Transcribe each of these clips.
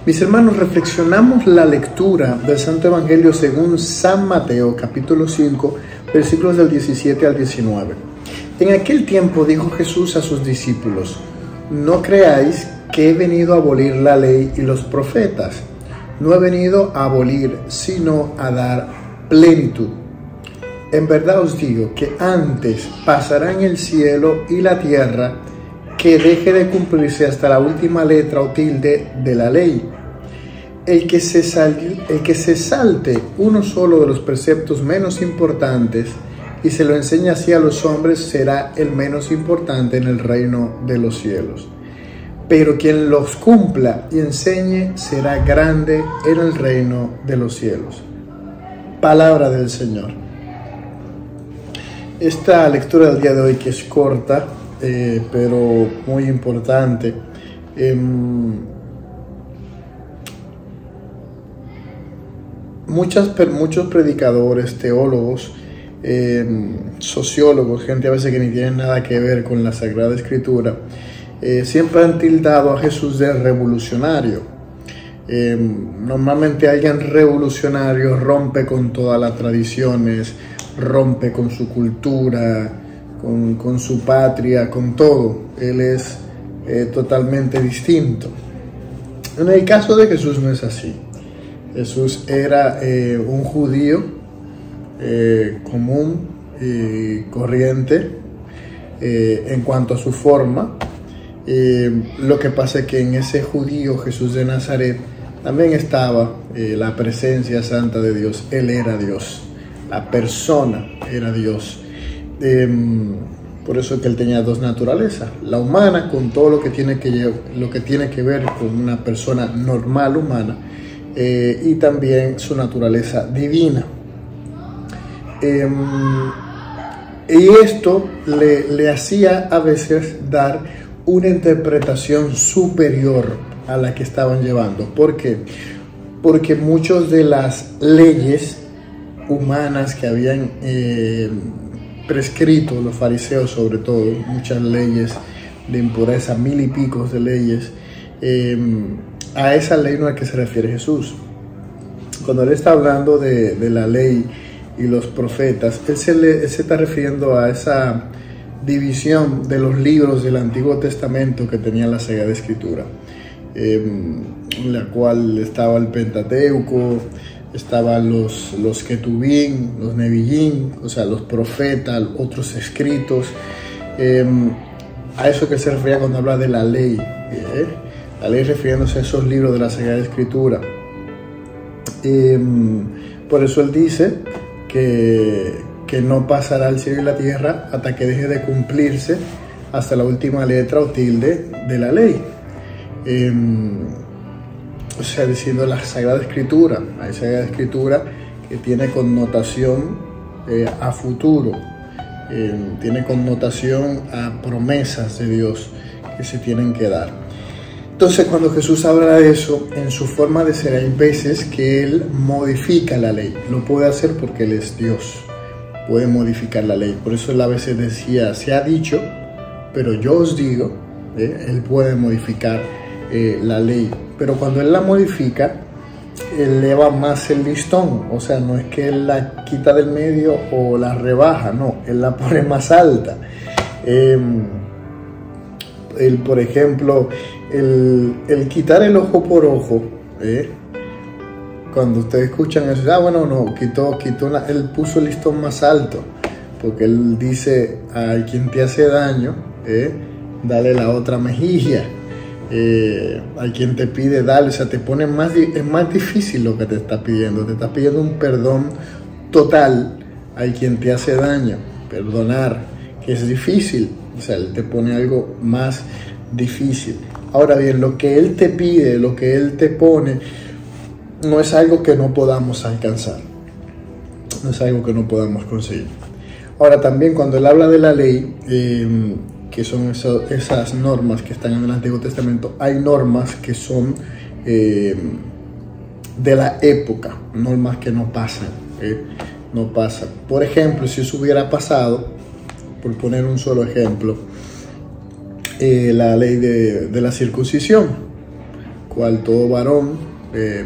Mis hermanos, reflexionamos la lectura del Santo Evangelio según San Mateo, capítulo 5, versículos del 17 al 19. En aquel tiempo dijo Jesús a sus discípulos: no creáis que he venido a abolir la ley y los profetas. No he venido a abolir, sino a dar plenitud. En verdad os digo que antes pasarán el cielo y la tierra que deje de cumplirse hasta la última letra o tilde de la ley. El que se salte uno solo de los preceptos menos importantes y se lo enseña así a los hombres será el menos importante en el reino de los cielos. Pero quien los cumpla y enseñe será grande en el reino de los cielos. Palabra del Señor. Esta lectura del día de hoy, que es corta, pero muy importante, muchos predicadores, teólogos, sociólogos, gente a veces que ni tienen nada que ver con la Sagrada Escritura, siempre han tildado a Jesús de revolucionario. Normalmente alguien revolucionario rompe con todas las tradiciones, rompe con su cultura, con su patria, con todo. Él es totalmente distinto. En el caso de Jesús no es así. Jesús era un judío común y corriente en cuanto a su forma. Lo que pasa es que en ese judío Jesús de Nazaret también estaba la presencia santa de Dios. Él era Dios, la persona era Dios. Por eso es que él tenía dos naturalezas: la humana, con todo lo que tiene que ver con una persona normal humana, y también su naturaleza divina. Y esto le hacía a veces dar una interpretación superior a la que estaban llevando. ¿Por qué? Porque muchas de las leyes humanas que habían prescrito los fariseos, sobre todo, muchas leyes de impureza, 1000 y pico de leyes, a esa ley no es a que se refiere Jesús. Cuando él está hablando de la ley y los profetas, él se está refiriendo a esa división de los libros del Antiguo Testamento que tenía la Sagrada Escritura, en la cual estaba el Pentateuco, estaban los Ketubín, los Neviín, o sea, los profetas, otros escritos. A eso que se refería cuando habla de la ley. La ley refiriéndose a esos libros de la Sagrada Escritura. Por eso él dice que no pasará el cielo y la tierra hasta que deje de cumplirse hasta la última letra o tilde de la ley. O sea, diciendo la Sagrada Escritura. Hay Sagrada Escritura que tiene connotación a futuro, tiene connotación a promesas de Dios que se tienen que dar. Entonces, cuando Jesús habla de eso, en su forma de ser, hay veces que Él modifica la ley. Lo puede hacer porque Él es Dios, puede modificar la ley. Por eso Él a veces decía: se ha dicho, pero yo os digo. Él puede modificar la ley, pero cuando Él la modifica, eleva más el listón. O sea, no es que Él la quita del medio o la rebaja, no, Él la pone más alta. Por ejemplo, el quitar el ojo por ojo, cuando ustedes escuchan eso, bueno, no, Él puso el listón más alto, porque Él dice: a quien te hace daño, dale la otra mejilla. A quien te pide, dale. O sea, es más difícil lo que te está pidiendo. Te está pidiendo un perdón total a quien te hace daño. Perdonar, que es difícil. O sea, Él te pone algo más difícil. Ahora bien, lo que Él te pide, lo que Él te pone, no es algo que no podamos alcanzar. No es algo que no podamos conseguir. Ahora, también cuando Él habla de la ley, que son esas normas que están en el Antiguo Testamento, hay normas que son de la época, normas que no pasan, no pasan. Por ejemplo, si eso hubiera pasado, por poner un solo ejemplo, la ley de la circuncisión. cual todo varón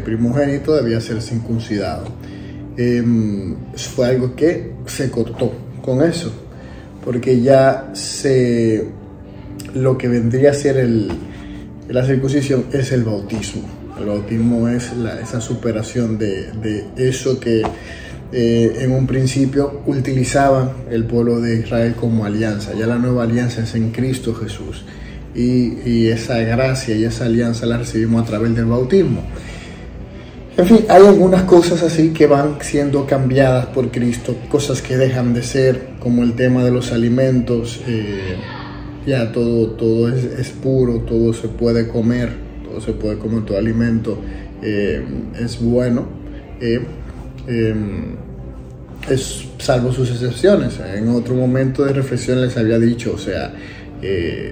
primogénito debía ser circuncidado. Fue algo que se cortó con eso, porque ya lo que vendría a ser la circuncisión es el bautismo. El bautismo es esa superación de eso que en un principio utilizaban el pueblo de Israel como alianza. Ya la nueva alianza es en Cristo Jesús, y esa gracia y esa alianza la recibimos a través del bautismo. En fin, hay algunas cosas así que van siendo cambiadas por Cristo, cosas que dejan de ser, como el tema de los alimentos. Ya todo es puro, todo se puede comer, todo alimento es bueno, es salvo sus excepciones. En otro momento de reflexión les había dicho, o sea,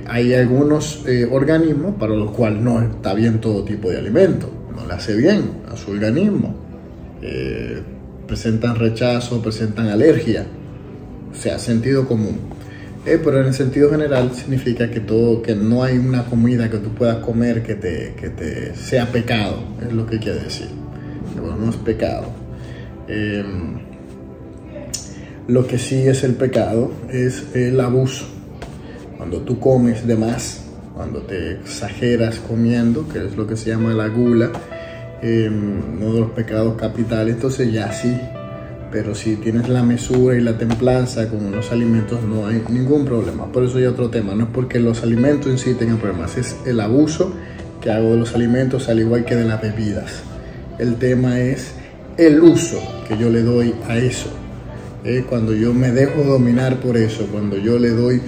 hay algunos organismos para los cuales no está bien todo tipo de alimento, no le hace bien a su organismo, presentan rechazo, presentan alergia, o sea, sentido común. Pero en el sentido general significa que no hay una comida que tú puedas comer que te sea pecado, es lo que quiere decir. Bueno, no es pecado. Lo que sí es el pecado es el abuso. Cuando tú comes de más, cuando te exageras comiendo, que es lo que se llama la gula, uno de los pecados capitales, entonces ya sí. Pero si tienes la mesura y la templanza con los alimentos, no hay ningún problema. Por eso hay otro tema, no es porque los alimentos en sí tengan problemas, es el abuso que hago de los alimentos, al igual que de las bebidas. El tema es el uso que yo le doy a eso. Cuando yo me dejo dominar por eso, cuando yo le doy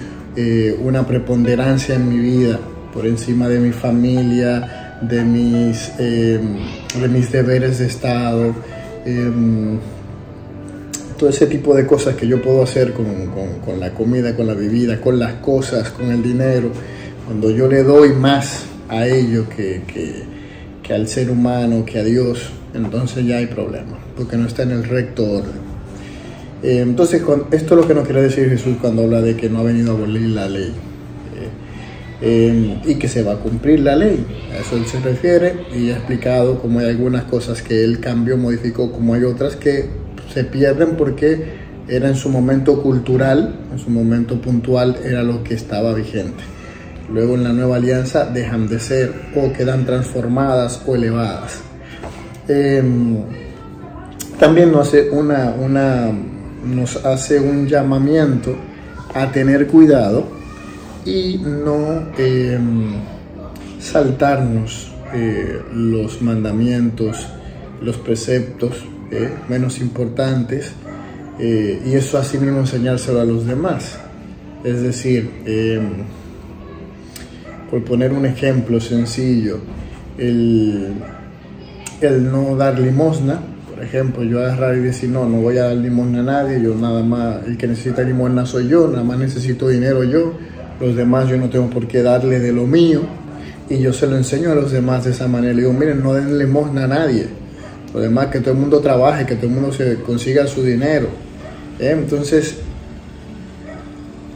una preponderancia en mi vida por encima de mi familia, de mis deberes de Estado, todo ese tipo de cosas que yo puedo hacer con la comida, con la bebida, con las cosas, con el dinero. Cuando yo le doy más a ello que al ser humano, que a Dios, entonces ya hay problema, porque no está en el recto orden. Entonces, esto es lo que nos quiere decir Jesús cuando habla de que no ha venido a abolir la ley, y que se va a cumplir la ley. A eso él se refiere, y ha explicado cómo hay algunas cosas que él cambió, modificó, como hay otras que se pierden porque era en su momento cultural, en su momento puntual era lo que estaba vigente. Luego en la nueva alianza dejan de ser, o quedan transformadas o elevadas. También nos hace un llamamiento a tener cuidado y no saltarnos los mandamientos, los preceptos menos importantes, y eso así mismo enseñárselo a los demás. Es decir, por poner un ejemplo sencillo, el no dar limosna. Por ejemplo, yo agarrar y decir, no voy a dar limosna a nadie, yo nada más, el que necesita limosna soy yo, nada más necesito dinero yo, los demás yo no tengo por qué darle de lo mío, y yo se lo enseño a los demás de esa manera. Le digo, miren, no den limosna a nadie, lo demás, que todo el mundo trabaje, que todo el mundo se consiga su dinero. Entonces,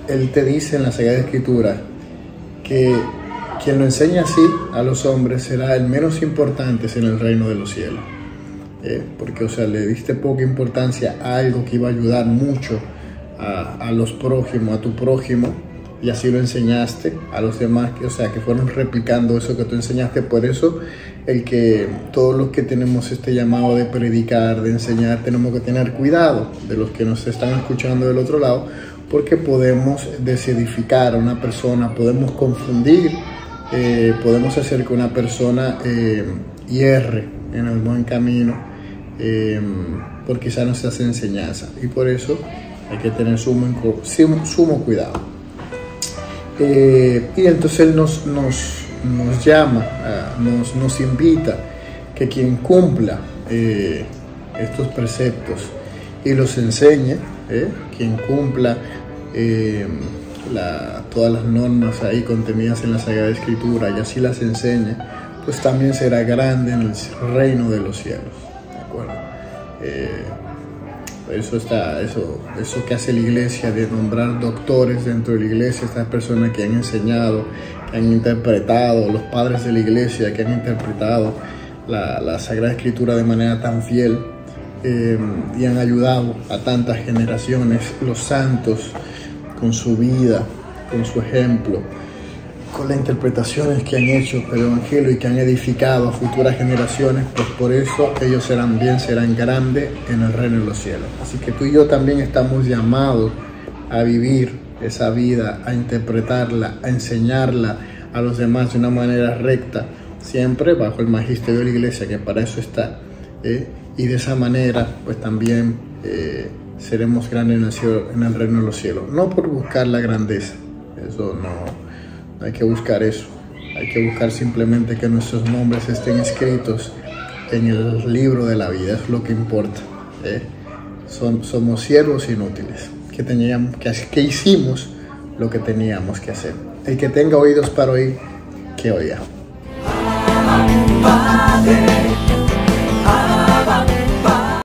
él te dice en la Sagrada Escritura que quien lo enseña así a los hombres será el menos importante en el reino de los cielos. Porque, o sea, le diste poca importancia a algo que iba a ayudar mucho a los prójimos, a tu prójimo, y así lo enseñaste a los demás, que fueron replicando eso que tú enseñaste. Por eso todos los que tenemos este llamado de predicar, de enseñar, tenemos que tener cuidado de los que nos están escuchando del otro lado, porque podemos desedificar a una persona, podemos confundir, podemos hacer que una persona hierre en el buen camino, por quizá no se hace enseñanza, y por eso hay que tener sumo cuidado. Y entonces él nos llama, nos invita que quien cumpla estos preceptos y los enseñe, quien cumpla todas las normas ahí contenidas en la Sagrada Escritura y así las enseñe, pues también será grande en el reino de los cielos, ¿de acuerdo? Eso que hace la iglesia de nombrar doctores dentro de la iglesia, estas personas que han enseñado, que han interpretado, los padres de la iglesia que han interpretado la Sagrada Escritura de manera tan fiel, y han ayudado a tantas generaciones, los santos, con su vida, con su ejemplo, con las interpretaciones que han hecho del Evangelio y que han edificado a futuras generaciones, pues por eso ellos serán grandes en el reino de los cielos. Así que tú y yo también estamos llamados a vivir esa vida, a interpretarla, a enseñarla a los demás de una manera recta, siempre bajo el magisterio de la iglesia, que para eso está, y de esa manera pues también seremos grandes en el reino de los cielos, no por buscar la grandeza, eso no hay que buscar eso, hay que buscar simplemente que nuestros nombres estén escritos en el libro de la vida, es lo que importa. Somos siervos inútiles, que hicimos lo que teníamos que hacer. El que tenga oídos para oír, que oiga. Padre.